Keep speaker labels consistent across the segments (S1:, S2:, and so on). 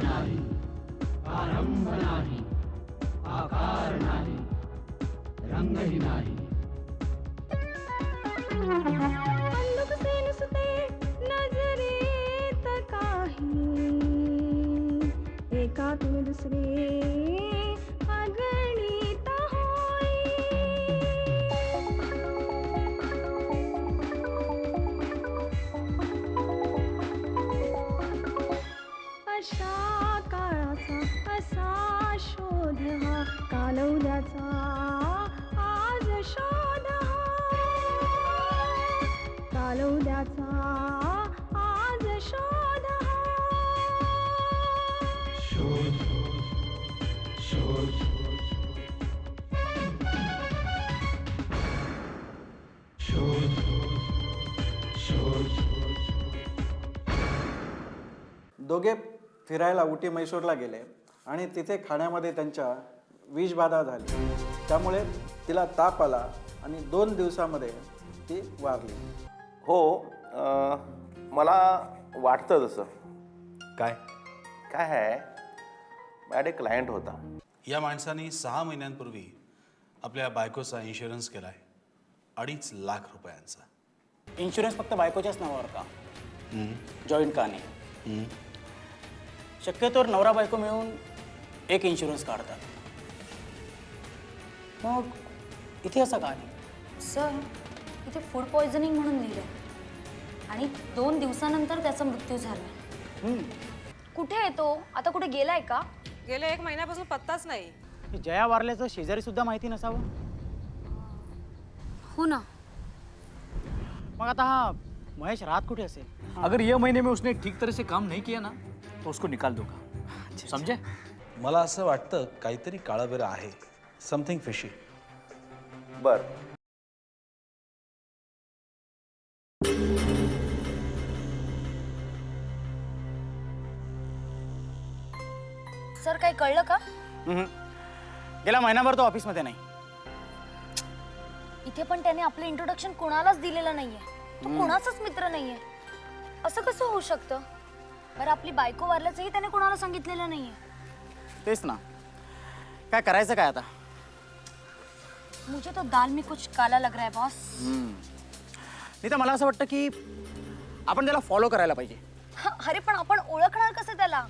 S1: नाही, आरंभ नाही, आकार नाही, रंगही नाही.
S2: नुकसे नुसते नजरेत काही, एकातून दुसरे अगणित होई. अशा काळाचा असा शोध हा, कालौद्याचा आज शोध हा, कालौद्याचा आज शोध हा.
S1: शोध शोध शोध शोध.
S3: दोघे फिरायला उटी मैसूरला गेले आणि तिथे खाण्यामध्ये त्यांच्या विषबाधा झाली. त्यामुळे तिला ताप आला आणि 2 दिवसामध्ये ती वारली.
S4: हो, मला वाटतं तसं.
S5: काय
S4: काय आहे, माझ्याकडे क्लायंट होता.
S5: या माणसाने 6 महिन्यांपूर्वी आपल्या बायकोचा इन्शुरन्स केला आहे, 2.5 लाख रुपयांचा.
S6: इन्शुरन्स फक्त बायकोच्याच नावावर का? जॉईंट का नाही? शक्यतोवर नवरा बायको मिळून एक इन्शुरन्स काढतात. मग इथे असं का नाही?
S7: सर, इथे फूड पॉयझनिंग म्हणून लिहिलं आणि 2 दिवसानंतर त्याचा मृत्यू झाला. कुठे आहे तो आता? कुठे गेलाय का?
S8: गेल्या 1 महिन्यापासून पत्ताच नाही.
S6: जया वारल्याचं शेजारी सुद्धा माहिती नसावं.
S7: हो ना.
S6: मग आता हा महेश राहत कुठे असेल?
S9: अगर ये महीने में उसने ठीक तरह से काम नहीं किया ना तो उसको निकाल दूंगा. समझे?
S5: मला असं वाटतं काहीतरी काळबेरं आहे, समथिंग फिशी.
S4: बर,
S7: सर, काही कळलं का?
S6: गेला महिनाभर तो ऑफिसमध्ये नाही.
S7: इथे पण त्याने आपलं इंट्रोडक्शन कोणालाच दिलेलं नाहीये. तो कोणाचाच मित्र नाहीये. असं कसं होऊ शकतं? बरं, आपली बायको वारल्याचंही त्याने कोणाला सांगितलेलं नाहीये.
S6: तेच ना, काय करायचं काय आता?
S7: मुझे तो दाल में कुछ काला लग रहा है बॉस.
S6: नाही तर मला असं वाटतं की आपण त्याला फॉलो करायला पाहिजे.
S7: अरे पण आपण ओळखणार कसं त्याला?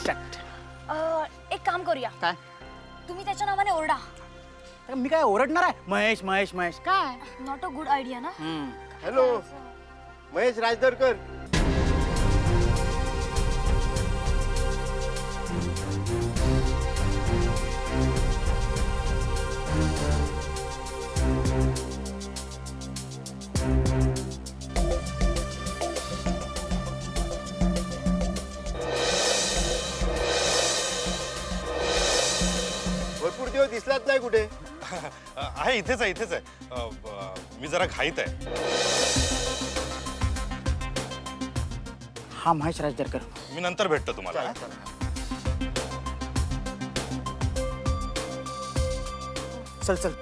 S6: शट.
S7: एक काम करूया.
S6: काय?
S7: तुम्ही त्याच्या नावाने ओरडा.
S6: मी काय ओरडणार आहे? महेश महेश महेश काय?
S7: नॉट अ गुड आयडिया ना.
S10: हॅलो, महेश राजदरकर. भरपूर दिवस दिसलाच नाही कुठे.
S11: आहे, इथेच आहे, इथेच आहे. मी जरा घाईत आहे.
S6: हा महेश राजदरकर.
S11: मी नंतर भेटतो तुम्हाला.
S6: चल चल.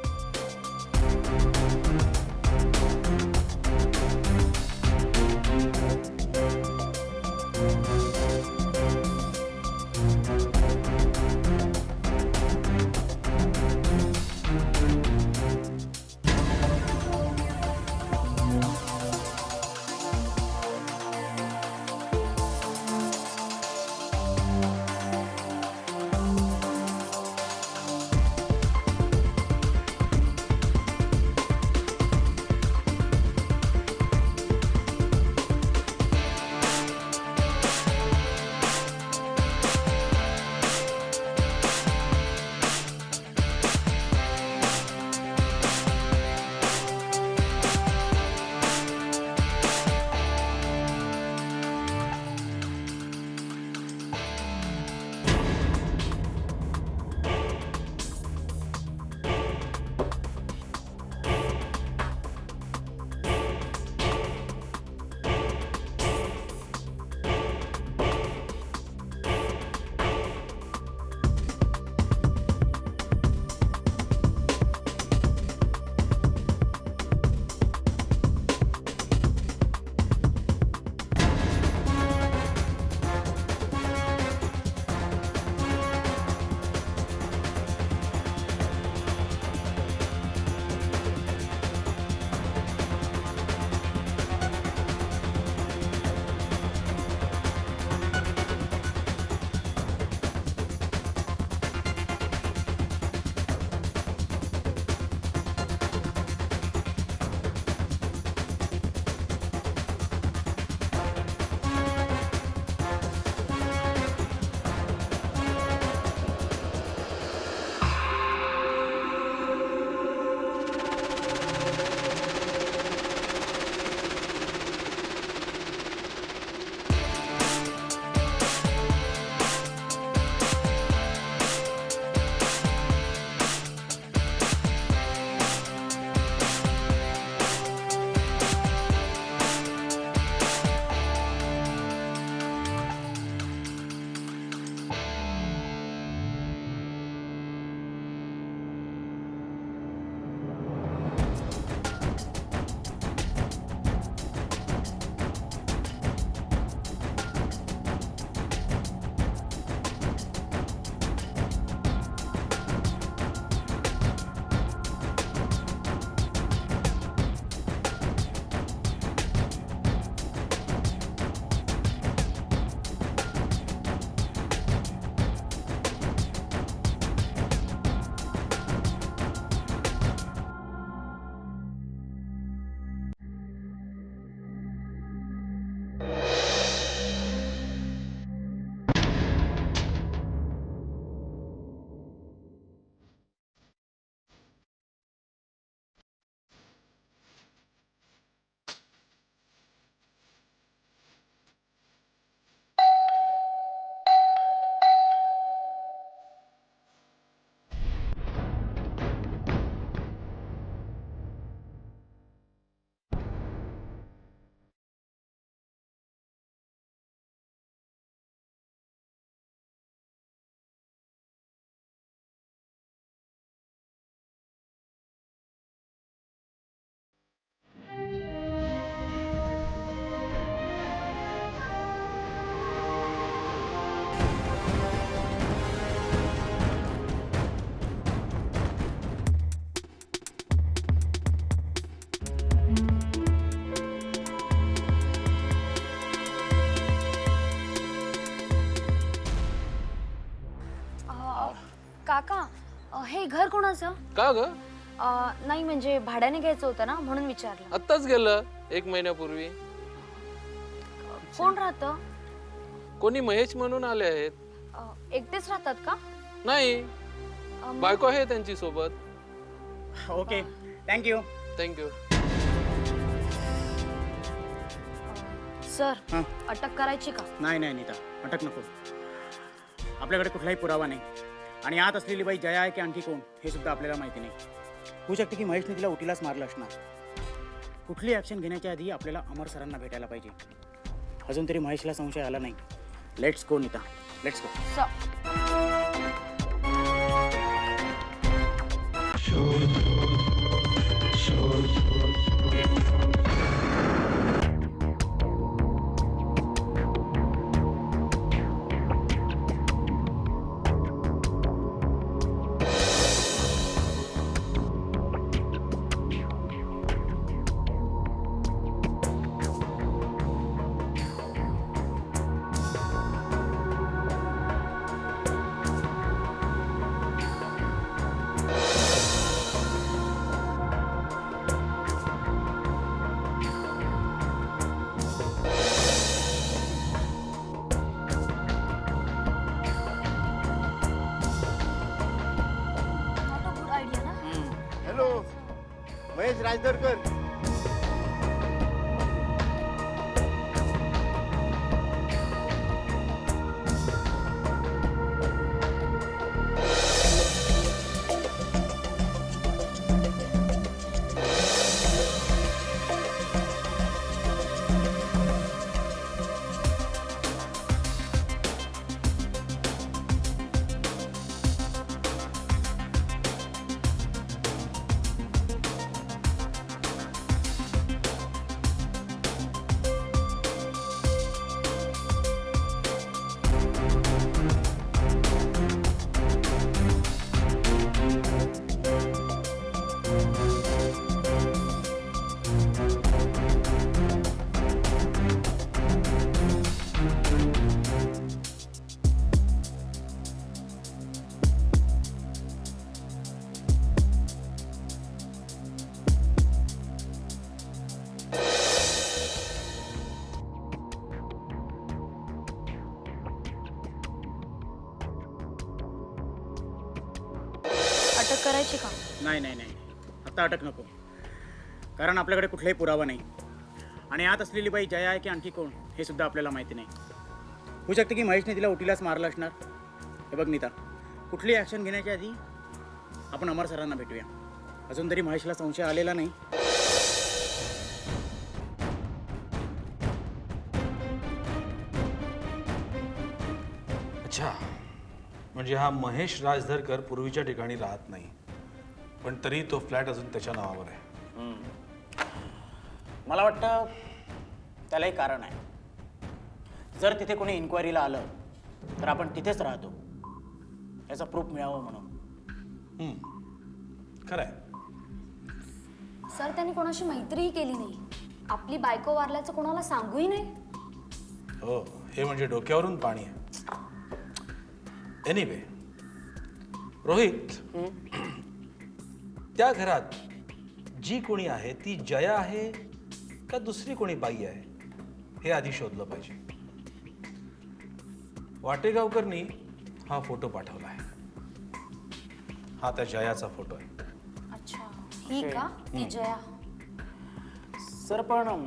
S7: हे घर कोणाचं?
S12: का ग?
S7: नाही म्हणजे भाड्याने घ्यायचं होतं ना म्हणून विचारलं.
S12: आत्ताच गेलं 1 महिन्यापूर्वी.
S7: कोण राहतं?
S12: कोणी महेश म्हणून आले आहेत.
S7: एकटेच राहतात का?
S12: नाही, बायको आहे त्यांची सोबत.
S6: Okay, thank you.
S12: थँक्यू.
S7: सर
S6: हां.
S7: अटक करायची का?
S6: नाही नाही नीता, अटक नको. आपल्याकडे कुठलाही पुरावा नाही आणि आत असलेली बाई जया आहे की आणखी कोण हे सुद्धा आपल्याला माहिती नाही. होऊ शकते की महेशने तिला उटीलाच मारलं असणार. कुठली ॲक्शन घेण्याच्या आधी आपल्याला अमर सरांना भेटायला पाहिजे. अजून तरी महेशला संशय आला नाही. Let's go Nita, let's go.
S1: शोध शोध
S7: नॉट अ गुड आयडिया ना.
S10: हॅलो महेश राजदरकर.
S7: अटक करायची का?
S6: नाही नाही नाही, आता अटक नको. कारण आपल्याकडे कुठलाही पुरावा नाही आणि आत असलेली बाई जया आहे की आणखी कोण हे सुद्धा आपल्याला माहिती नाही. होऊ शकते की महेशने तिला उटीलाच मारलं असणार. हे बघ नीता, कुठली ॲक्शन घेण्याच्या आधी आपण अमर सरांना भेटूया. अजून तरी महेशला संशय आलेला नाही.
S5: अच्छा, म्हणजे हा महेश राजधरकर पूर्वीच्या ठिकाणी राहत नाही, पण तरी तो फ्लॅट अजून त्याच्या नावावर आहे.
S6: मला वाटतं त्यालाही कारण आहे. जर तिथे कोणी इन्क्वायरीला आलं तर आपण तिथेच राहतो याचा प्रूफ मिळावं म्हणून.
S5: खरं आहे.
S7: सर त्यांनी कोणाशी मैत्रीही केली नाही. आपली बायको वारल्याचं कोणाला सांगूही नाही.
S5: हो, हे म्हणजे डोक्यावरून पाणी आहे. एनिवे रोहित, त्या घरात जी कोणी आहे ती जया आहे का दुसरी कोणी बाई आहे हे आधी शोधलं पाहिजे. वाटेगावकरनी हा फोटो पाठवला आहे. हा त्या जयाचा फोटो आहे.
S7: अच्छा, ही का ती जया?
S6: सर पण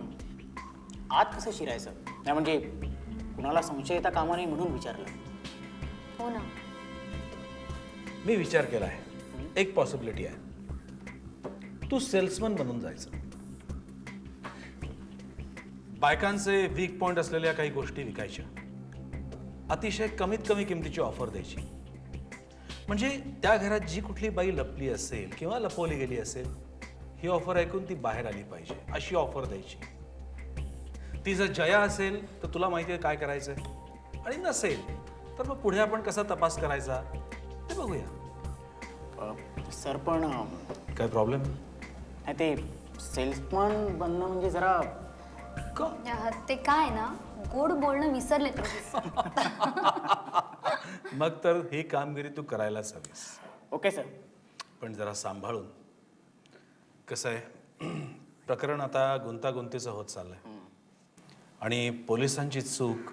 S6: आत कसं शिरायचं नाही, म्हणजे कुणाला संशय येता कामा नये म्हणून विचारलं.
S7: हो ना.
S5: मी विचार केला आहे, एक पॉसिबिलिटी आहे. तू सेल्समन बनून जायचं. बायकांचे वीक पॉइंट असलेल्या काही गोष्टी विकायच्या. अतिशय कमीत कमी किमतीची ऑफर द्यायची. म्हणजे त्या घरात जी कुठली बाई लपली असेल किंवा लपवली गेली असेल, ही ऑफर ऐकून ती बाहेर आली पाहिजे अशी ऑफर द्यायची. ती जर जया असेल तर तुला माहिती आहे काय करायचंय, आणि नसेल तर मग पुढे आपण कसा तपास करायचा ते बघूया.
S6: सर पण
S5: काय प्रॉब्लेम?
S6: ते सेल्समन बनणं म्हणजे जरा
S7: ते काय ना, गोड बोलणं विसरले तुम्ही.
S5: मग तर ही कामगिरी तू करायलाच हवीस.
S6: ओके सर,
S5: पण जरा सांभाळून. कसं आहे, प्रकरण आता गुंतागुंतीचं होत चाललंय आणि पोलिसांची चूक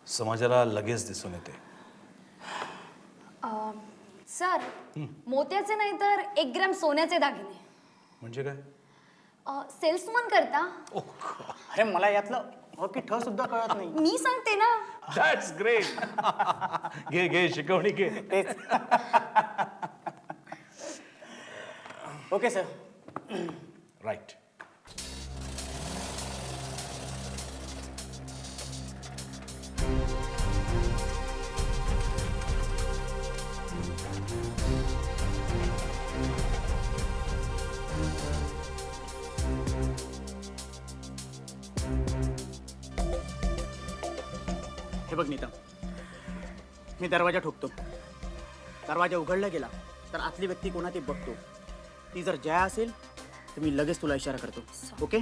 S5: समाजाला लगेच दिसून येते.
S7: सर, मोत्याचे नाही तर 1 ग्रॅम सोन्याचे दागिने.
S5: म्हणजे काय?
S7: सेल्समन करता.
S6: अरे मला यातलं हो की ठ सुद्धा कळत नाही.
S7: मी सांगते ना.
S5: That's great. घे घे, शिकवणी घे.
S6: तेच. Okay sir.
S5: राईट.
S6: हे बघ नीता, मी दरवाजा ठोकतो. दरवाजा उघडला गेला तर आतली व्यक्ती कोणा ती बघतो. ती जर जया असेल तर मी लगेच तुला इशारा करतो. Okay?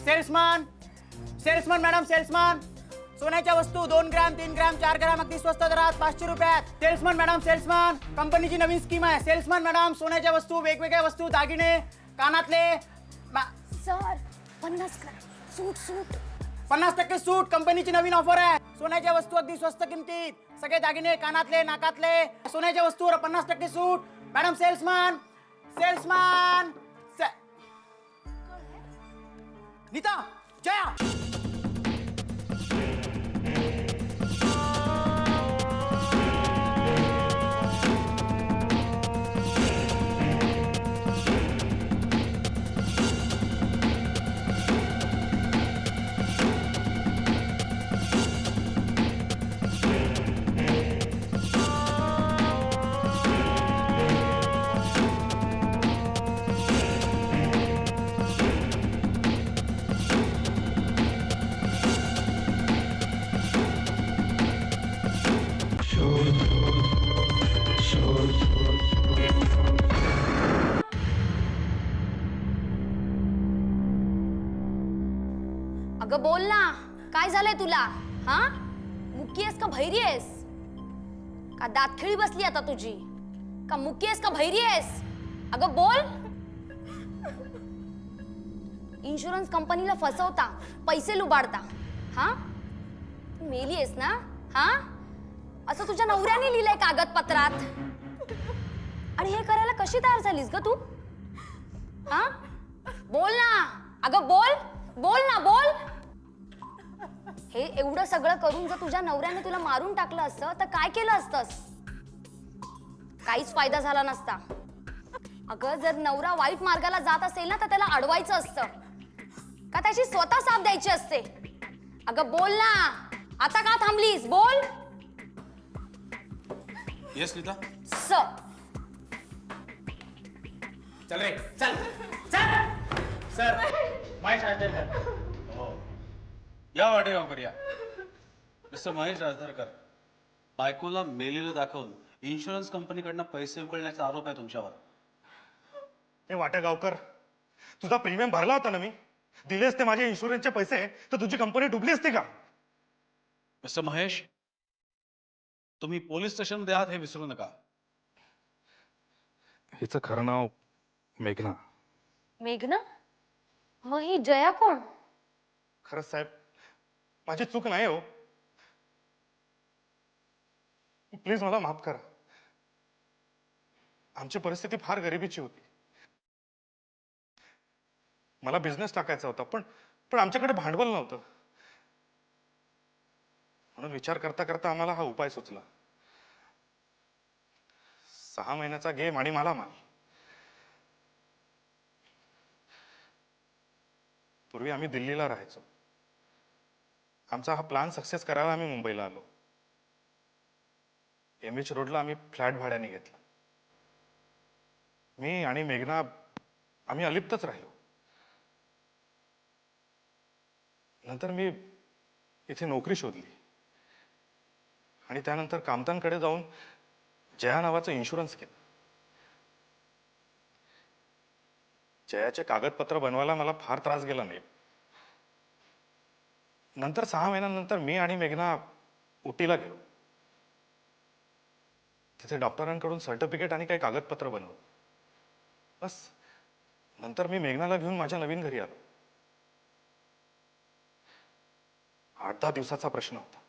S6: Salesman, salesman madam, salesman. सोन्याच्या वस्तू 2 ग्रॅम, 3 ग्रॅम, 4 ग्रॅम अगदी स्वस्त दरात 500 रुपयात. Salesman madam, salesman. कंपनीची नवीन स्कीम आहे. सेल्समन मॅडम, सोन्याच्या वस्तू, वेगवेगळ्या वस्तू, दागिने, कानातले.
S7: सर, 50 ग्रॅम सूट सूट.
S6: 50% सूट. कंपनीची नवीन ऑफर आहे. सोन्याच्या वस्तू अगदी स्वस्त किमतीत. सगळे दागिने, कानातले, नाकातले, सोन्याच्या वस्तूवर 50% सूट. Madam salesman, salesman. Neeta, Jaya.
S7: अगं बोल ना, काय झालंय तुला? हा, मुकी आहेस का भैरी आहेस? का दातखिळी बसली आता तुझी? का मुकी आहेस का भैरी आहेस? अगं बोल. इन्शुरन्स कंपनीला फसवता, पैसे लुबाडता. हा, मेली आहेस ना? हा, असं तुझ्या नवऱ्याने लिहिलंय कागदपत्रात. आणि हे करायला कशी तयार झालीस ग तू? हा, बोल ना. अगं बोल, बोल ना, बोल. हे एवढं सगळं करून जर तुझ्या नवऱ्याने तुला मारून टाकलं असतं तर काय केलं असतंस? काहीच फायदा झाला नसता. अगं जर नवरा वाईट मार्गाला जात असेल ना तर त्याला अडवायचं असतं का त्याची स्वतः साथ द्यायची असते? अगं बोल ना, आता का थांबलीस? बोल.
S5: येस नीता.
S6: चल रे, चल चल. सर, महेश राजधरकर.
S5: या वाटेगावकर या. मिस्टर महेश राजधरकर, बायकोला मेलेलं दाखवून इन्शुरन्स कंपनीकडनं पैसे उकळण्याचा आरोप आहे तुमच्यावर.
S11: हे वाटेगावकर, तुझा प्रीमियम भरला होता ना मी. दिले असते माझे इन्शुरन्सचे पैसे तर तुझी कंपनी डुबली असती का?
S5: मिस्टर महेश, तुम्ही पोलीस स्टेशनमध्ये आहात हे विसरू नका.
S11: हिचं खरं नाव मेघना.
S7: मेघना? मग ही जया कोण?
S11: खरंच साहेब, माझी चूक नाही हो. प्लीज मला माफ करा. आमची परिस्थिती फार गरिबीची होती. मला बिझनेस टाकायचा होता, पण आमच्याकडे भांडवल नव्हतं. म्हणून विचार करता करता आम्हाला हा उपाय सुचला. 6 महिन्याचा गेम आणि मला माल. पूर्वी आम्ही दिल्लीला राहायचो. आमचा हा प्लॅन सक्सेस करायला आम्ही मुंबईला आलो. MH रोडला आम्ही फ्लॅट भाड्याने घेतला. मी आणि मेघना आम्ही अलिप्तच राहिलो. नंतर मी इथे नोकरी शोधली आणि त्यानंतर कामतांकडे जाऊन जया नावाचं इन्शुरन्स केलं. जयाचे कागदपत्र बनवायला मला फार त्रास गेला नाही. नंतर 6 महिन्यानंतर मी आणि मेघना उटीला गेलो. तिथे डॉक्टरांकडून सर्टिफिकेट आणि काही कागदपत्र बनवलं. बस नंतर मी मेघनाला घेऊन माझ्या नवीन घरी आलो. 8-10 दिवसाचा प्रश्न होता.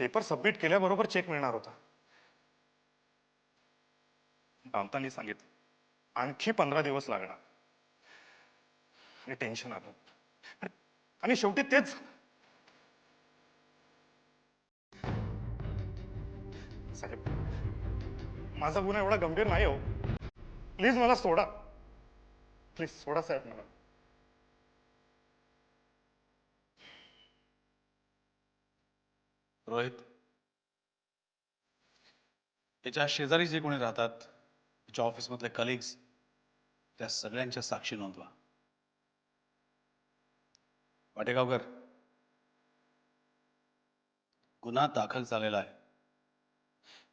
S11: पेपर सबमिट केल्याबरोबर चेक मिळणार होता. कामतांनी सांगितलं आणखी 15 दिवस लागणार. आणि टेन्शन आलं आणि शेवटी तेच साहेब, माझा गुन्हा एवढा गंभीर नाही हो. प्लीज मला सोडा. प्लीज सोडा साहेब मला.
S5: रोहित, त्याच्या शेजारी जे कोणी राहतात, त्याच्या ऑफिसमधले कलिग्स, त्या सगळ्यांच्या साक्षी नोंदवा. वाटेगावकर, गुन्हा दाखल झालेला आहे.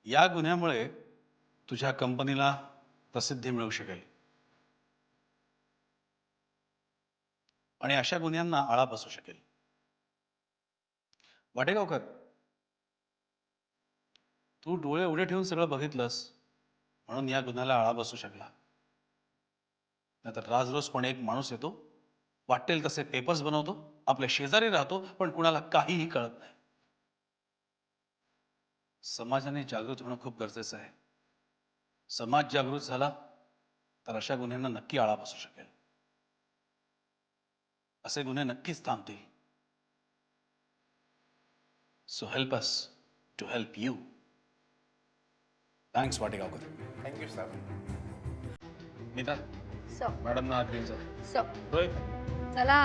S5: या गुन्ह्यामुळे तुझ्या कंपनीला प्रसिद्धी मिळू शकेल आणि अशा गुन्ह्यांना आळा बसू शकेल. वाटेगावकर, तू डोळे उघडे ठेवून सगळं बघितलंस म्हणून या गुन्ह्याला आळा बसू शकला. नाहीतर राजरोज कोणी एक माणूस येतो, वाटेल तसे पेपर्स बनवतो, आपल्या शेजारी राहतो, पण कुणाला काहीही कळत नाही. समाजाने जागृत होणं खूप गरजेचं आहे. समाज जागृत झाला तर अशा गुन्ह्यांना नक्की आळा बसू शकेल. असे गुन्हे नक्कीच थांबतील. So help us to help you. Thanks Wategaonkar.
S4: Thank you sir.
S5: Nita,
S7: so
S5: madam ना आत घेऊन जा.
S7: सो
S5: रोहित,
S7: चला.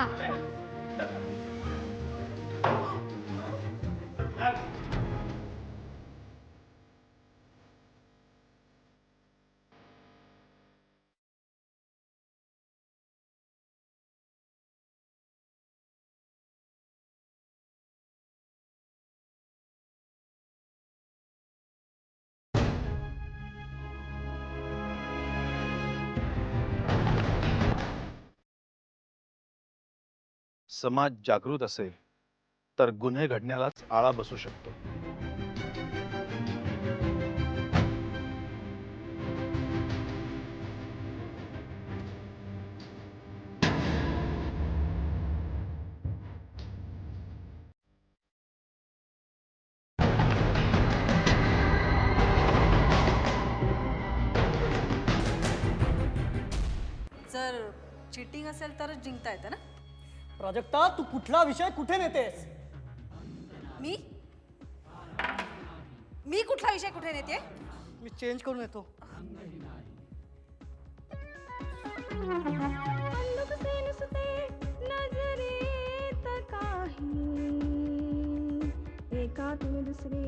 S5: समाज जागृत असेल तर गुन्हे घडण्यालाच आळा बसू शकतो.
S8: जर चिटिंग असेल तरच जिंकता येतं ना.
S6: प्राजक्ता, तू कुठला विषय कुठे नेतेस?
S8: मी मी कुठला विषय कुठे नेते?
S6: मी चेंज करून येतो.
S2: नुकसे नुसते नजरेत काही एकातून दुसरे